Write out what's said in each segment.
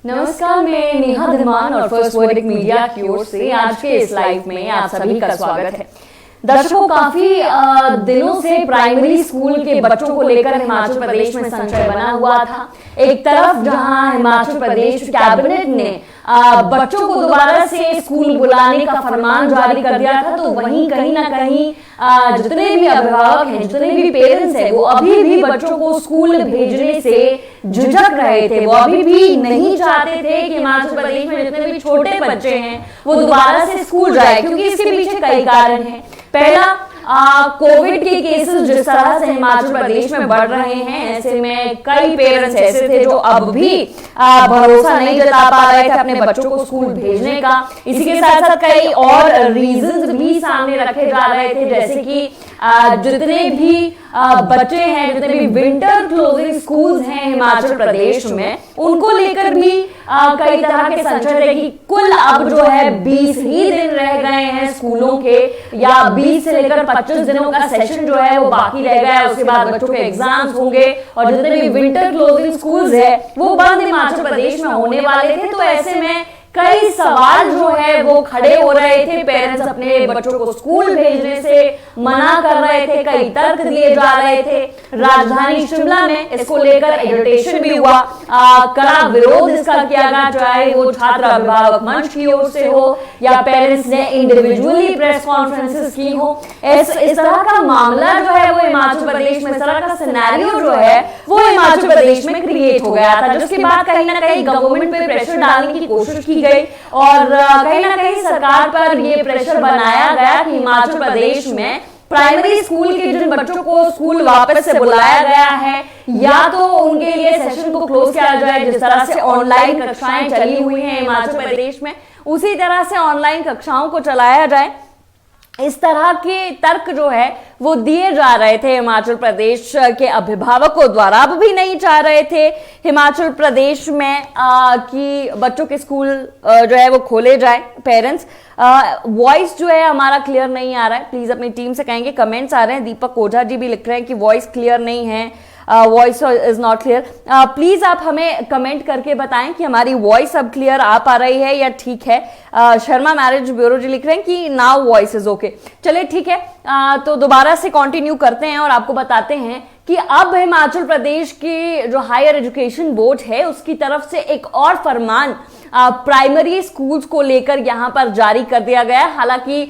नमस्कार, मैं नेहा धीमान और फर्स्ट वर्डिक मीडिया की ओर से आज के इस लाइव में आप सभी का स्वागत है। दर्शकों, काफी दिनों से प्राइमरी स्कूल के बच्चों को लेकर हिमाचल प्रदेश में संशय बना हुआ था। एक तरफ जहां हिमाचल प्रदेश कैबिनेट ने बच्चों को दोबारा से स्कूल बुलाने का फरमान जारी कर दिया था, तो वहीं कहीं ना कहीं जितने भी अभिभावक हैं, जितने भी पेरेंट्स हैं, वो अभी भी बच्चों को स्कूल भेजने से झिझक रहे थे। वो अभी भी नहीं चाहते थे कि हिमाचल प्रदेश में जितने भी छोटे बच्चे हैं वो दोबारा से स्कूल जाए, क्योंकि इसके पीछे कई कारण हैं। पहला, कोविड के केसेस जिस तरह से हिमाचल प्रदेश में बढ़ रहे हैं, ऐसे में कई पेरेंट्स ऐसे थे जो अब भी भरोसा नहीं जता पा रहे थे अपने बच्चों को स्कूल भेजने का। इसी के साथ साथ कई और रीजंस भी सामने रखे जा रहे थे, जैसे कि जितने भी बच्चे हैं, जितने भी विंटर क्लोजिंग स्कूल्स हैं हिमाचल प्रदेश में, उनको लेकर भी कई तरह के संशय थे कि कुल अब जो है 20 ही दिन रह गए हैं स्कूलों के, या 20 से लेकर 25 दिनों का सेशन जो है वो बाकी रह गया है। उसके बाद बच्चों के एग्जाम्स होंगे और जितने भी विंटर क्लोजिंग स्कूल्स है वो बंद हिमाचल प्रदेश में होने वाले थे। तो ऐसे में कई सवाल जो है वो खड़े हो रहे थे। पेरेंट्स अपने बच्चों को स्कूल भेजने से मना कर रहे थे, कई तर्क दिए जा रहे थे। राजधानी शिमला में इसको लेकर एजिटेशन भी हुआ, कड़ा विरोध इसका किया गया, चाहे वो छात्र अभिभावक मंच की ओर से हो या पेरेंट्स ने इंडिविजुअली प्रेस कॉन्फ्रेंसेस की हो। इस तरह का मामला जो है वो हिमाचल प्रदेश में, इस तरह का सिनेरियो जो है वो हिमाचल प्रदेश में क्रिएट हो गया था, जिसके बाद कहीं ना कहीं गवर्नमेंट पे प्रेशर डालने की कोशिश की गई और कहीं ना कहीं सरकार पर यह प्रेशर बनाया गया कि हिमाचल प्रदेश में प्राइमरी स्कूल के जिन बच्चों को स्कूल वापस से बुलाया गया है, या तो उनके लिए सेशन को क्लोज किया जाए। जिस तरह से ऑनलाइन कक्षाएं चली हुई हैं हिमाचल प्रदेश में, उसी तरह से ऑनलाइन कक्षाओं को चलाया जाए। इस तरह के तर्क जो है वो दिए जा रहे थे हिमाचल प्रदेश के अभिभावकों द्वारा। अब भी नहीं चाह रहे थे हिमाचल प्रदेश में कि बच्चों के स्कूल जो है वो खोले जाए। पेरेंट्स, वॉइस जो है हमारा क्लियर नहीं आ रहा है, प्लीज अपनी टीम से कहेंगे। कमेंट्स आ रहे हैं, दीपक कोझा जी भी लिख रहे हैं कि वॉइस क्लियर नहीं है, voice is not clear. Please आप हमें कमेंट करके बताएं कि हमारी वॉइस अब क्लियर आ पा रही है या ठीक है। शर्मा मैरिज ब्यूरो जी लिख रहे हैं कि नाउ वॉइस इज ओके। चलिए ठीक है, तो दोबारा से कंटिन्यू करते हैं और आपको बताते हैं कि अब हिमाचल प्रदेश की जो हायर एजुकेशन बोर्ड है उसकी तरफ से एक और फरमान प्राइमरी स्कूल्स को लेकर यहां पर जारी कर दिया गया है। हालांकि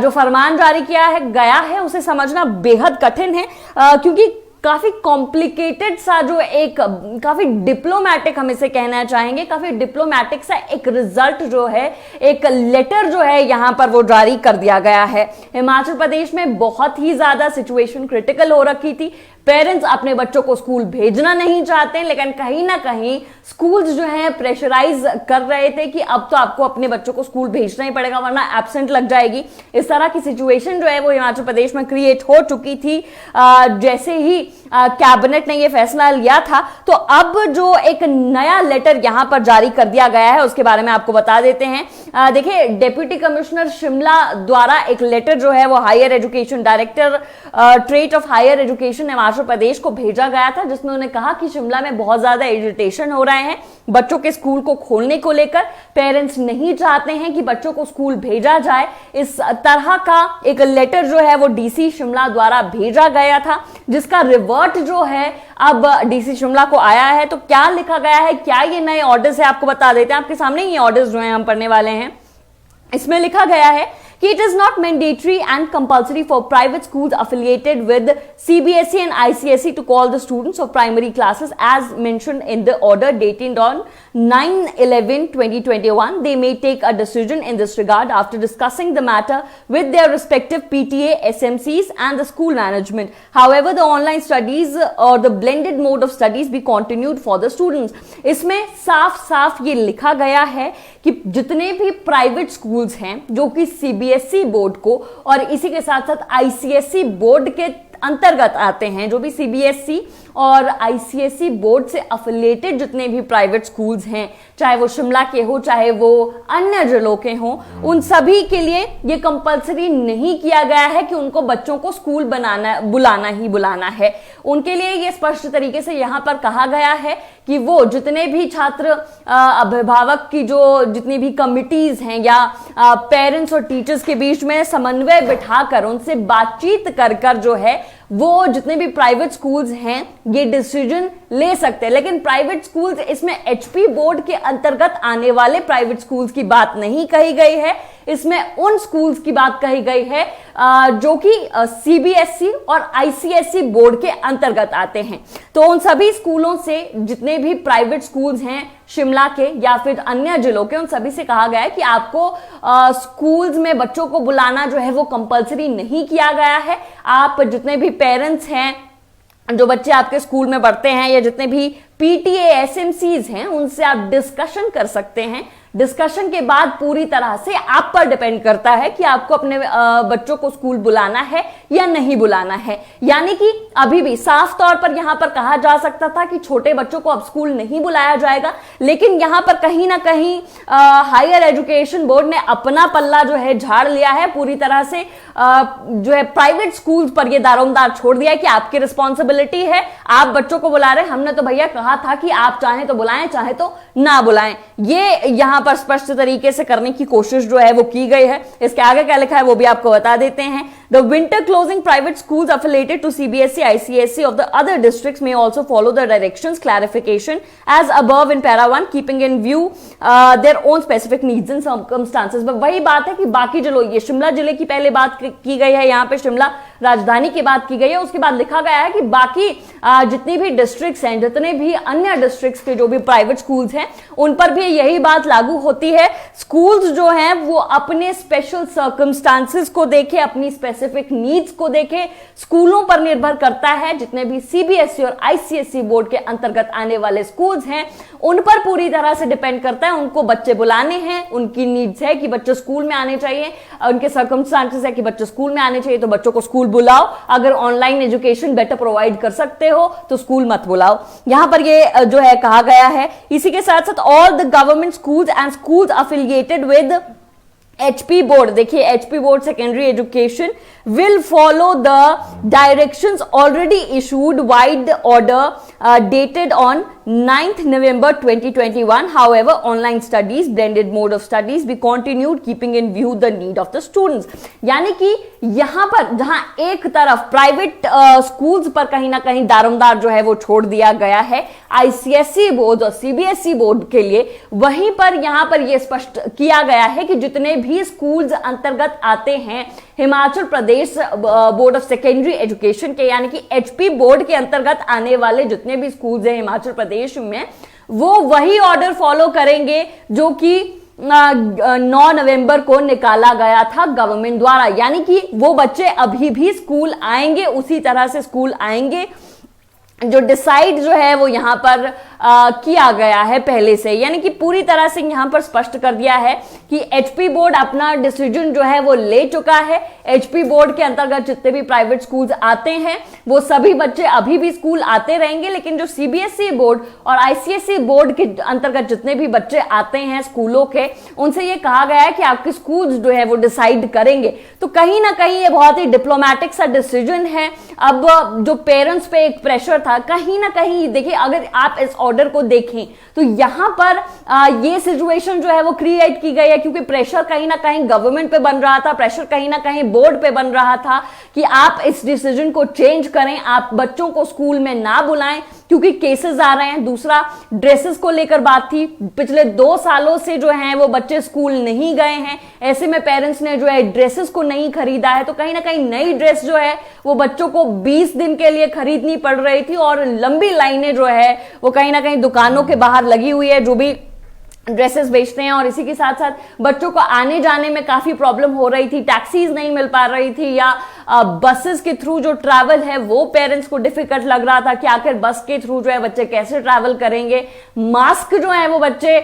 जो फरमान जारी किया है गया है उसे समझना बेहद कठिन है, क्योंकि काफी कॉम्प्लिकेटेड सा जो एक काफी डिप्लोमैटिक हम इसे कहना चाहेंगे, काफी डिप्लोमैटिक सा एक रिजल्ट जो है, एक लेटर जो है यहां पर वो जारी कर दिया गया है। हिमाचल प्रदेश में बहुत ही ज्यादा सिचुएशन क्रिटिकल हो रखी थी। पेरेंट्स अपने बच्चों को स्कूल भेजना नहीं चाहते, लेकिन कहीं ना कहीं स्कूल्स जो हैं प्रेशराइज कर रहे थे कि अब तो आपको अपने बच्चों को स्कूल भेजना ही पड़ेगा वरना एब्सेंट लग जाएगी। इस तरह की सिचुएशन जो है वो हिमाचल प्रदेश में क्रिएट हो चुकी थी। जैसे ही कैबिनेट ने ये फैसला लिया था, तो अब जो एक नया लेटर यहां पर जारी कर दिया गया है उसके बारे में आपको बता देते हैं। देखिए, डेप्यूटी कमिश्नर शिमला द्वारा एक लेटर जो है वो higher education directorate of higher education Himachal Pradesh को भेजा गया था, जिसमें उन्होंने कहा कि शिमला में बहुत ज्यादा एजिटेशन हो रहे हैं बच्चों के स्कूल को खोलने को लेकर। पेरेंट्स नहीं चाहते हैं कि बच्चों को स्कूल भेजा जाए। इस तरह का एक लेटर जो है वो डीसी शिमला द्वारा भेजा गया था, जिसका रिवर्ट जो है अब डीसी शिमला को आया है। तो क्या लिखा गया है, क्या ये नए ऑर्डर्स है, आपको बता देते हैं। आपके सामने ये ऑर्डर्स जो है हम पढ़ने वाले हैं। इसमें लिखा गया है कि it is not mandatory and compulsory for private schools affiliated with CBSE and ICSE to call the students of primary classes as mentioned in the order dated on 9/11/2021. They may take a decision in this regard after discussing the matter with their respective PTA, SMCs and the school management. However, the online studies or the blended mode of studies be continued for the students. इसमें साफ साफ ये लिखा गया है कि जितने भी प्राइवेट स्कूल्स हैं जो कि CBSE बोर्ड को और इसी के साथ साथ ICSE बोर्ड के अंतर्गत आते हैं, जो भी सीबीएसई और आईसीएसई बोर्ड से अफिलिएटेड जितने भी प्राइवेट स्कूल्स हैं, चाहे वो शिमला के हो चाहे वो अन्य जिलों के हों, उन सभी के लिए ये कंपलसरी नहीं किया गया है कि उनको बच्चों को स्कूल बुलाना ही बुलाना है। उनके लिए ये स्पष्ट तरीके से यहां पर कहा गया है कि वो जितने भी छात्र अभिभावक की जो जितनी भी कमिटीज हैं या पेरेंट्स और टीचर्स के बीच में समन्वय बिठाकर उनसे बातचीत कर जो है वो जितने भी प्राइवेट स्कूल्स हैं ये डिसीजन ले सकते हैं। लेकिन प्राइवेट स्कूल्स, इसमें एचपी बोर्ड के अंतर्गत आने वाले प्राइवेट स्कूल्स की बात नहीं कही गई है, इसमें उन स्कूल्स की बात कही गई है जो कि सीबीएसई और आईसीएसई बोर्ड के अंतर्गत आते हैं। तो उन सभी स्कूलों से जितने भी प्राइवेट स्कूल्स हैं शिमला के या फिर अन्य जिलों के, उन सभी से कहा गया है कि आपको स्कूल्स में बच्चों को बुलाना जो है वो कंपलसरी नहीं किया गया है। आप जितने भी पेरेंट्स हैं, जो बच्चे आपके स्कूल में पढ़ते हैं, या जितने भी पीटीए एसएमसीज हैं, उनसे आप डिस्कशन कर सकते हैं। डिस्कशन के बाद पूरी तरह से आप पर डिपेंड करता है कि आपको अपने बच्चों को स्कूल बुलाना है या नहीं बुलाना है। यानी कि अभी भी साफ तौर पर यहां पर कहा जा सकता था कि छोटे बच्चों को अब स्कूल नहीं बुलाया जाएगा, लेकिन यहां पर कहीं ना कहीं हायर एजुकेशन बोर्ड ने अपना पल्ला जो है झाड़ लिया है, पूरी तरह से जो है प्राइवेट स्कूल पर यह दारोमदार छोड़ दिया है कि आपकी रिस्पॉन्सिबिलिटी है, आप बच्चों को बुला रहे। हमने तो भैया कहा था कि आप चाहें तो बुलाएं, चाहे तो ना बुलाएं। ये यहां पर स्पष्ट तरीके से करने की कोशिश जो है वो की गई है। इसके आगे क्या लिखा है वो भी आपको बता देते हैं। The winter closing private schools affiliated to CBSE, ICSE of the other districts may also follow the directions clarification as above in para 1, keeping in view their own specific needs and circumstances। वही बात है कि बाकी जिलों, ये शिमला जिले की पहले बात की गई है, यहाँ पे शिमला राजधानी की बात की गई है, उसके बाद लिखा गया है कि बाकी जितनी भी डिस्ट्रिक्ट्स हैं, जितने भी अन्य डिस्ट्रिक्ट्स के जो भी प्राइवेट स्कूल्स हैं, उन पर भी यही बात लागू होती है। स्कूल्स जो हैं वो अपने स्पेशल सर्कमस्टांसेस को देखे, अपनी स्पेसिफिक नीड्स को देखे, स्कूलों पर निर्भर करता है। जितने भी सीबीएसई और आईसीएसई बोर्ड के अंतर्गत आने वाले स्कूल्स हैं उन पर पूरी तरह से डिपेंड करता है। उनको बच्चे बुलाने हैं, उनकी नीड्स है कि बच्चे स्कूल में आने चाहिए, उनके सर्कमस्टांसेस है कि बच्चे स्कूल में आने चाहिए, तो बच्चों को स्कूल बुलाओ। अगर ऑनलाइन एजुकेशन बेटर प्रोवाइड कर सकते हो तो स्कूल मत बुलाओ, यहां पर ये जो है कहा गया है। इसी के साथ साथ all the government schools and schools affiliated with HP board, देखिए HP board secondary education will follow the directions already issued wide order dated on 9th November 2021. However, online studies, blended mode of studies be continued keeping in view the need of the students। यानी कि यहां पर जहां एक तरफ private schools पर कहीं ना कहीं दारोमदार जो है वो छोड़ दिया गया है आईसीएसई बोर्ड और सीबीएसई बोर्ड के लिए, वहीं पर यहां पर यह स्पष्ट किया गया है कि जितने भी स्कूल्स अंतर्गत आते हैं Himachal Pradesh board of secondary education के, यानी कि एचपी बोर्ड के अंतर्गत आने वाले जितने भी स्कूल्स हैं हिमाचल प्रदेश में, वो वही ऑर्डर फॉलो करेंगे जो कि 9 नवंबर को निकाला गया था गवर्नमेंट द्वारा। यानी कि वो बच्चे अभी भी स्कूल आएंगे, उसी तरह से स्कूल आएंगे जो डिसाइड जो है वो यहां पर किया गया है पहले से। यानी कि पूरी तरह से यहां पर स्पष्ट कर दिया है कि एचपी बोर्ड अपना डिसीजन जो है वो ले चुका है। एचपी बोर्ड के अंतर्गत जितने भी प्राइवेट स्कूल्स आते हैं वो सभी बच्चे अभी भी स्कूल आते रहेंगे, लेकिन जो सीबीएसई बोर्ड और आईसीएसई बोर्ड के अंतर्गत जितने भी बच्चे आते हैं स्कूलों के, उनसे ये कहा गया है कि आपके स्कूल्स जो है वो डिसाइड करेंगे। तो कहीं ना कहीं ये बहुत ही डिप्लोमेटिक सा डिसीजन है। अब जो पेरेंट्स पे एक प्रेशर था, कहीं ना कहीं देखिए अगर आप इस ऑर्डर को देखें तो यहां पर ये सिचुएशन जो है वो क्रिएट की गई है, क्योंकि प्रेशर कहीं ना कहीं गवर्नमेंट पे बन रहा था, प्रेशर कहीं ना कहीं बोर्ड पे बन रहा था कि आप इस डिसीजन को चेंज करें, आप बच्चों को स्कूल में ना बुलाएं क्योंकि केसेस आ रहे हैं। दूसरा, ड्रेसेस को लेकर बात थी, पिछले 2 सालों से जो हैं वो बच्चे स्कूल नहीं गए हैं, ऐसे में पेरेंट्स ने जो है ड्रेसेस को नहीं खरीदा है, तो कहीं ना कहीं नई ड्रेस जो है वो बच्चों को 20 दिन के लिए खरीदनी पड़ रही थी और लंबी लाइनें जो है वो कहीं ना कहीं दुकानों के बाहर लगी हुई है जो भी ड्रेसेस बेचते हैं। और इसी के साथ साथ बच्चों को आने जाने में काफी प्रॉब्लम हो रही थी, टैक्सीज नहीं मिल पा रही थी या बसेस के थ्रू जो ट्रैवल है वो पेरेंट्स को डिफिकल्ट लग रहा था कि आखिर बस के थ्रू जो है बच्चे कैसे ट्रैवल करेंगे, मास्क जो है वो बच्चे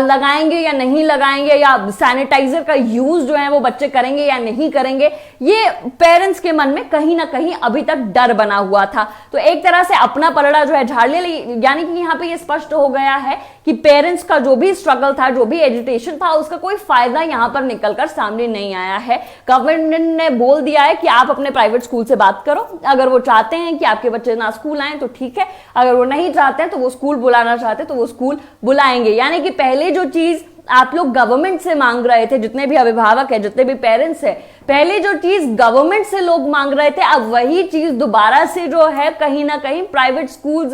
लगाएंगे या नहीं लगाएंगे, या सैनिटाइजर का यूज जो है वो बच्चे करेंगे या नहीं करेंगे, ये पेरेंट्स के मन में कहीं ना कहीं अभी तक डर बना हुआ था। तो एक तरह से अपना पलड़ा जो है झाड़ लिया, यानी कि यहां पे ये स्पष्ट हो गया है कि पेरेंट्स का जो भी स्ट्रगल था, जो भी एजुटेशन था, उसका कोई फायदा यहां पर निकलकर सामने नहीं आया है। गवर्नमेंट ने बोल दिया है कि आप अपने प्राइवेट स्कूल से बात करो, अगर वो चाहते हैं कि आपके बच्चे ना स्कूल आए तो ठीक है, अगर वो नहीं चाहते हैं तो वो स्कूल बुलाना चाहते हैं तो वो स्कूल बुलाएंगे। यानी कि पहले जो चीज आप लोग गवर्नमेंट से मांग रहे थे, जितने भी अभिभावक है, जितने भी पेरेंट्स है, पहले जो चीज गवर्नमेंट से लोग मांग रहे थे, अब वही चीज दोबारा से जो है कहीं ना कहीं प्राइवेट स्कूल्स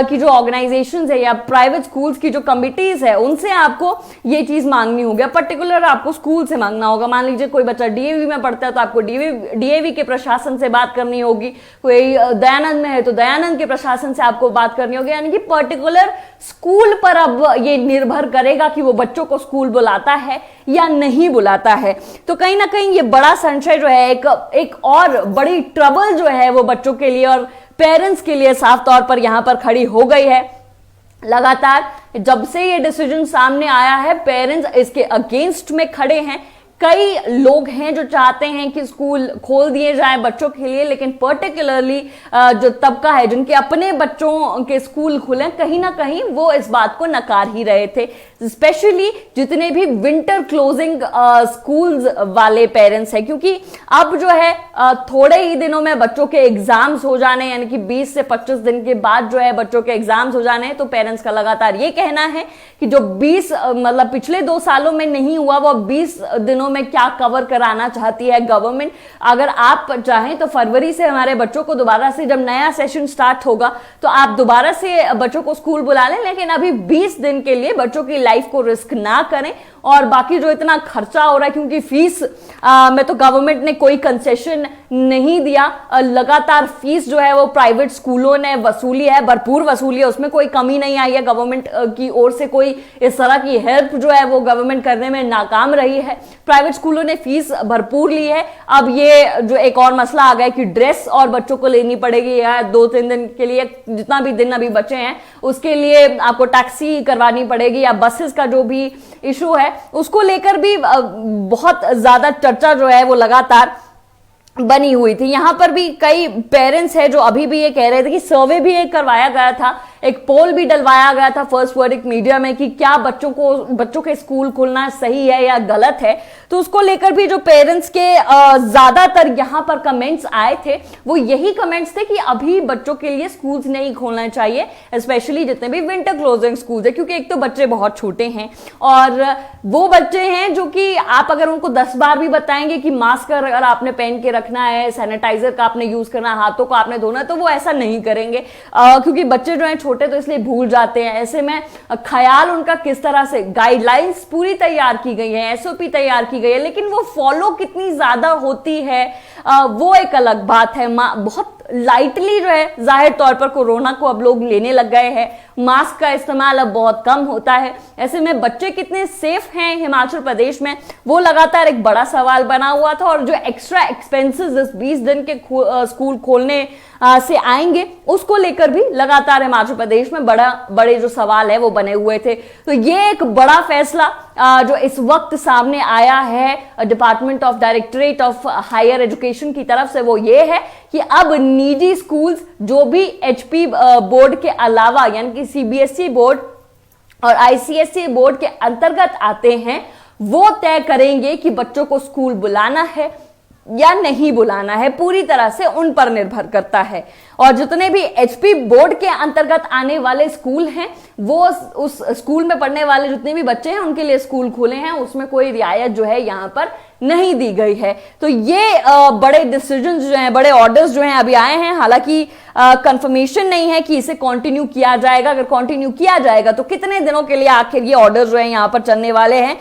की जो ऑर्गेनाइजेशंस है या प्राइवेट स्कूल्स की जो कमिटीज है उनसे आपको ये चीज मांगनी होगी। पर्टिकुलर आपको स्कूल से मांगना होगा। मान लीजिए कोई बच्चा डीएवी में पढ़ता है तो आपको डीएवी के प्रशासन से बात करनी होगी, कोई दयानंद में है तो दयानंद के प्रशासन से आपको बात करनी होगी। यानी कि पर्टिकुलर स्कूल पर अब ये निर्भर करेगा कि वो बच्चों को स्कूल बुलाता है या नहीं बुलाता है। तो कहीं ना कहीं ये बड़ा संशय जो है, एक और बड़ी ट्रबल जो है वो बच्चों के लिए और पेरेंट्स के लिए साफ तौर पर यहां पर खड़ी हो गई है। लगातार जब से ये डिसीजन सामने आया है, पेरेंट्स इसके अगेंस्ट में खड़े हैं। कई लोग हैं जो चाहते हैं कि स्कूल खोल दिए जाए बच्चों के लिए, लेकिन पर्टिकुलरली जो तबका है जिनके अपने बच्चों के स्कूल खुले, कहीं ना कहीं वो इस बात को नकार ही रहे थे। स्पेशली जितने भी विंटर क्लोजिंग स्कूल्स वाले पेरेंट्स हैं, क्योंकि अब जो है थोड़े ही दिनों में बच्चों के एग्जाम्स हो जाने, यानी कि 20 से 25 दिन के बाद जो है बच्चों के एग्जाम्स हो जाने हैं, तो पेरेंट्स का लगातार ये कहना है कि जो 20 मतलब पिछले 2 सालों में नहीं हुआ वो 20 दिनों में क्या कवर कराना चाहती है गवर्नमेंट। अगर आप चाहें तो फरवरी से हमारे बच्चों को दोबारा से, जब नया सेशन स्टार्ट होगा तो आप दोबारा से बच्चों को स्कूल बुला लें, लेकिन अभी 20 दिन के लिए बच्चों की लाइफ को रिस्क ना करें। और बाकी जो इतना खर्चा हो रहा है, क्योंकि फीस में तो गवर्नमेंट ने कोई कंसेशन नहीं दिया, लगातार फीस जो है वो प्राइवेट स्कूलों ने वसूली है, भरपूर वसूली है, उसमें कोई कमी नहीं आई है। गवर्नमेंट की ओर से कोई इस तरह की हेल्प जो है वो गवर्नमेंट करने में नाकाम रही है। प्राइवेट स्कूलों ने फीस भरपूर ली है। अब ये जो एक और मसला आ गया कि ड्रेस और बच्चों को लेनी पड़ेगी, या 2-3 दिन के लिए, जितना भी दिन अभी बचे हैं उसके लिए आपको टैक्सी करवानी पड़ेगी, या बसेस का जो भी इशू है उसको लेकर भी बहुत ज्यादा चर्चा जो है वो लगातार बनी हुई थी। यहां पर भी कई पेरेंट्स हैं जो अभी भी ये कह रहे थे कि सर्वे भी एक करवाया गया था, एक पोल भी डलवाया गया था फर्स्ट वर्डिक मीडिया में कि क्या बच्चों के स्कूल खुलना सही है या गलत है। तो उसको लेकर भी जो पेरेंट्स के ज्यादातर यहां पर कमेंट्स आए थे वो यही कमेंट्स थे कि अभी बच्चों के लिए स्कूल्स नहीं खोलना चाहिए, स्पेशली जितने भी विंटर क्लोजिंग स्कूल्स है, क्योंकि एक तो बच्चे बहुत छोटे हैं और वो बच्चे हैं जो कि आप अगर उनको 10 बार भी बताएंगे कि मास्क अगर आपने पहन के रखना है, सैनिटाइजर का आपने यूज करना है, हाथों को आपने धोना है, तो वो ऐसा नहीं करेंगे, क्योंकि बच्चे जो है छोटे तो इसलिए भूल जाते हैं। ऐसे में ख्याल उनका किस तरह से, गाइडलाइंस पूरी तैयार की गई है, एसओपी तैयार की गई है, लेकिन वो फॉलो कितनी ज्यादा होती है वो एक अलग बात है। बहुत लाइटली जो है जाहिर तौर पर कोरोना को अब लोग लेने लग गए हैं, मास्क का इस्तेमाल अब बहुत कम होता है। ऐसे में बच्चे कितने सेफ हैं हिमाचल प्रदेश में वो लगातार एक बड़ा सवाल बना हुआ था। और जो एक्स्ट्रा एक्सपेंसेस इस 20 दिन के स्कूल खोलने से आएंगे उसको लेकर भी लगातार हिमाचल प्रदेश में बड़े जो सवाल है वो बने हुए थे। तो ये एक बड़ा फैसला जो इस वक्त सामने आया है department of directorate of higher education की तरफ से, वो ये है कि अब निजी स्कूल्स जो भी एचपी बोर्ड के अलावा, यानी कि सीबीएसई बोर्ड और आईसीएसई बोर्ड के अंतर्गत आते हैं, वो तय करेंगे कि बच्चों को स्कूल बुलाना है या नहीं बुलाना है। पूरी तरह से उन पर निर्भर करता है। और जितने भी एचपी बोर्ड के अंतर्गत आने वाले स्कूल हैं वो उस स्कूल में पढ़ने वाले जितने भी बच्चे हैं उनके लिए स्कूल खुले हैं, उसमें कोई रियायत जो है यहां पर नहीं दी गई है। तो ये बड़े डिसीजंस जो हैं, बड़े ऑर्डर्स जो हैं अभी आए हैं। हालांकि कंफर्मेशन नहीं है कि इसे कंटिन्यू किया जाएगा। अगर कंटिन्यू किया जाएगा तो कितने दिनों के लिए आखिर ये ऑर्डर्स जो हैं यहां पर चलने वाले हैं,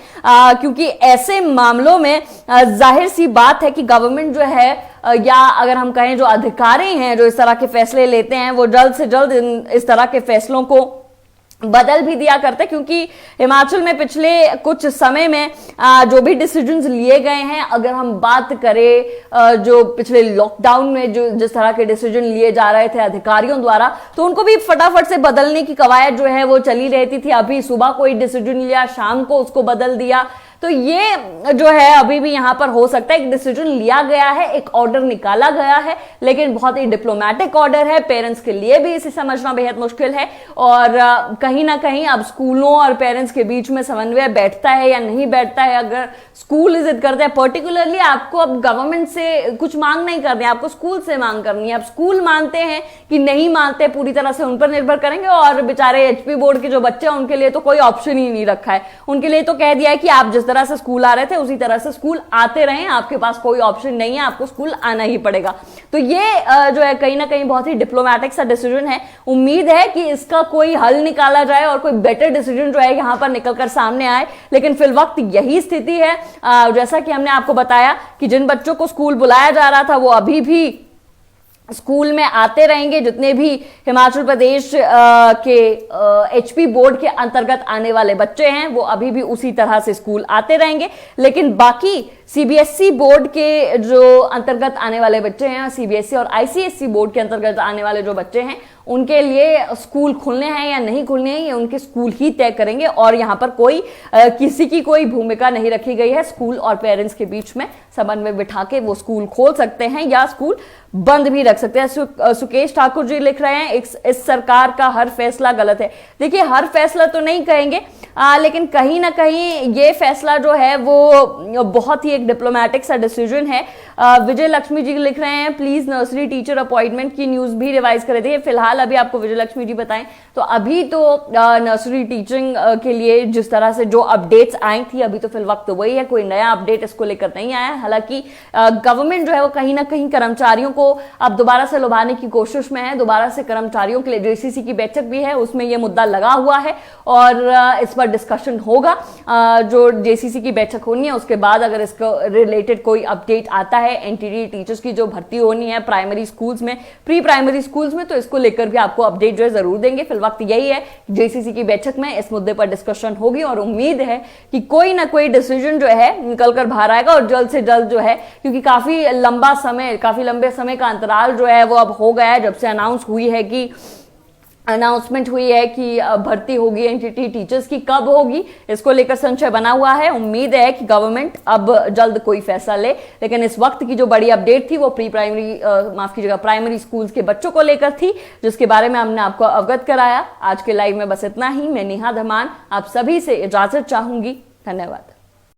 क्योंकि ऐसे मामलों में जाहिर सी बात है कि गवर्नमेंट जो है या अगर हम कहें जो अधिकारी हैं जो इस तरह के फैसले लेते हैं वो जल्द से जल्द इस तरह के फैसलों को बदल भी दिया करते, क्योंकि हिमाचल में पिछले कुछ समय में जो भी डिसीजंस लिए गए हैं, अगर हम बात करें जो पिछले लॉकडाउन में जो जिस तरह के डिसीजन लिए जा रहे थे अधिकारियों द्वारा, तो उनको भी फटाफट से बदलने की कवायद जो है वो चली रहती थी। अभी सुबह कोई डिसीजन लिया, शाम को उसको बदल दिया। तो ये जो है अभी भी यहां पर हो सकता है, एक डिसीजन लिया गया है, एक ऑर्डर निकाला गया है, लेकिन बहुत ही डिप्लोमेटिक ऑर्डर है। पेरेंट्स के लिए भी इसे समझना बेहद मुश्किल है और कहीं ना कहीं अब स्कूलों और पेरेंट्स के बीच में समन्वय बैठता है या नहीं बैठता है। अगर स्कूल जिद करते हैं, पर्टिकुलरली आपको अब गवर्नमेंट से कुछ मांग नहीं करनी है, आपको स्कूल से मांग करनी है। अब स्कूल मानते हैं कि नहीं मानते, पूरी तरह से उन पर निर्भर करेंगे। और बेचारे एचपी बोर्ड के जो बच्चे हैं उनके लिए तो कोई ऑप्शन ही नहीं रखा है। उनके लिए तो कह दिया है कि आप जिस तरह से स्कूल आ रहे थे उसी तरह से स्कूल आते रहें, आपके पास कोई ऑप्शन नहीं है, आपको स्कूल आना ही पड़ेगा। तो ये जो है कहीं ना कहीं बहुत ही डिप्लोमेटिक सा डिसीजन है। उम्मीद है कि इसका कोई हल निकाला जाए और कोई बेटर डिसीजन जो है यहां पर निकलकर सामने आए, लेकिन फिल वक्त यही स्थिति है। जैसा कि हमने आपको बताया कि जिन बच्चों को स्कूल बुलाया जा रहा था वो अभी भी स्कूल में आते रहेंगे। जितने भी हिमाचल प्रदेश के एचपी बोर्ड के अंतर्गत आने वाले बच्चे हैं वो अभी भी उसी तरह से स्कूल आते रहेंगे। लेकिन बाकी सीबीएसई बोर्ड के जो अंतर्गत आने वाले बच्चे हैं, सीबीएसई और आईसीएसई बोर्ड के अंतर्गत आने वाले जो बच्चे हैं, उनके लिए स्कूल खुलने हैं या नहीं खुलने हैं ये उनके स्कूल ही तय करेंगे। और यहां पर कोई किसी की कोई भूमिका नहीं रखी गई है। स्कूल और पेरेंट्स के बीच में समन्वय बिठा के वो स्कूल खोल सकते हैं या स्कूल बंद भी रख सकते हैं। सुकेश ठाकुर जी लिख रहे हैं इस सरकार का हर फैसला गलत है। देखिए, हर फैसला तो नहीं कहेंगे, लेकिन कहीं ना कहीं ये फैसला जो है वो बहुत ही एक डिप्लोमेटिक सा डिसीजन है। विजय लक्ष्मी जी लिख रहे हैं प्लीज नर्सरी टीचर अपॉइंटमेंट की न्यूज भी रिवाइज कर दें। फिलहाल अभी आपको विजय लक्ष्मी जी बताएं तो अभी तो नर्सरी टीचिंग के लिए जिस तरह से जो अपडेट्स आई थी अभी तो फिल वक्त वही है, कोई नया अपडेट इसको लेकर नहीं आया। हालांकि गवर्नमेंट जो है वो कहीं ना कहीं कर्मचारियों को अब दोबारा से लुभाने की कोशिश में है। दोबारा से कर्मचारियों के लिए जेसीसी की बैठक भी है, उसमें यह मुद्दा लगा हुआ है और इस पर डिस्कशन होगा। जो जेसीसी की बैठक होनी है उसके बाद अगर इसको रिलेटेड कोई अपडेट आता है एनटीडी टीचर्स की जो भर्ती होनी है प्राइमरी स्कूल्स में, प्री प्राइमरी स्कूल्स में, तो इसको लेकर भी आपको अपडेट जो है जरूर देंगे। फिल वक्त यही है, जेसीसी की बैठक में इस मुद्दे पर डिस्कशन होगी और उम्मीद है कि कोई ना कोई डिसीजन जो है निकलकर बाहर आएगा और जल्द से जल्द जो है, क्योंकि काफी लंबे समय का अंतराल जो है वो अब हो गया है जब से अनाउंसमेंट हुई है कि भर्ती होगी एनटीटी टीचर्स की। कब होगी इसको लेकर संशय बना हुआ है। उम्मीद है कि गवर्नमेंट अब जल्द कोई फैसला ले, लेकिन इस वक्त की जो बड़ी अपडेट थी वो प्राइमरी स्कूल्स के बच्चों को लेकर थी, जिसके बारे में हमने आपको अवगत कराया। आज के लाइव में बस इतना ही। मैं नेहा धमान आप सभी से इजाजत चाहूंगी। धन्यवाद।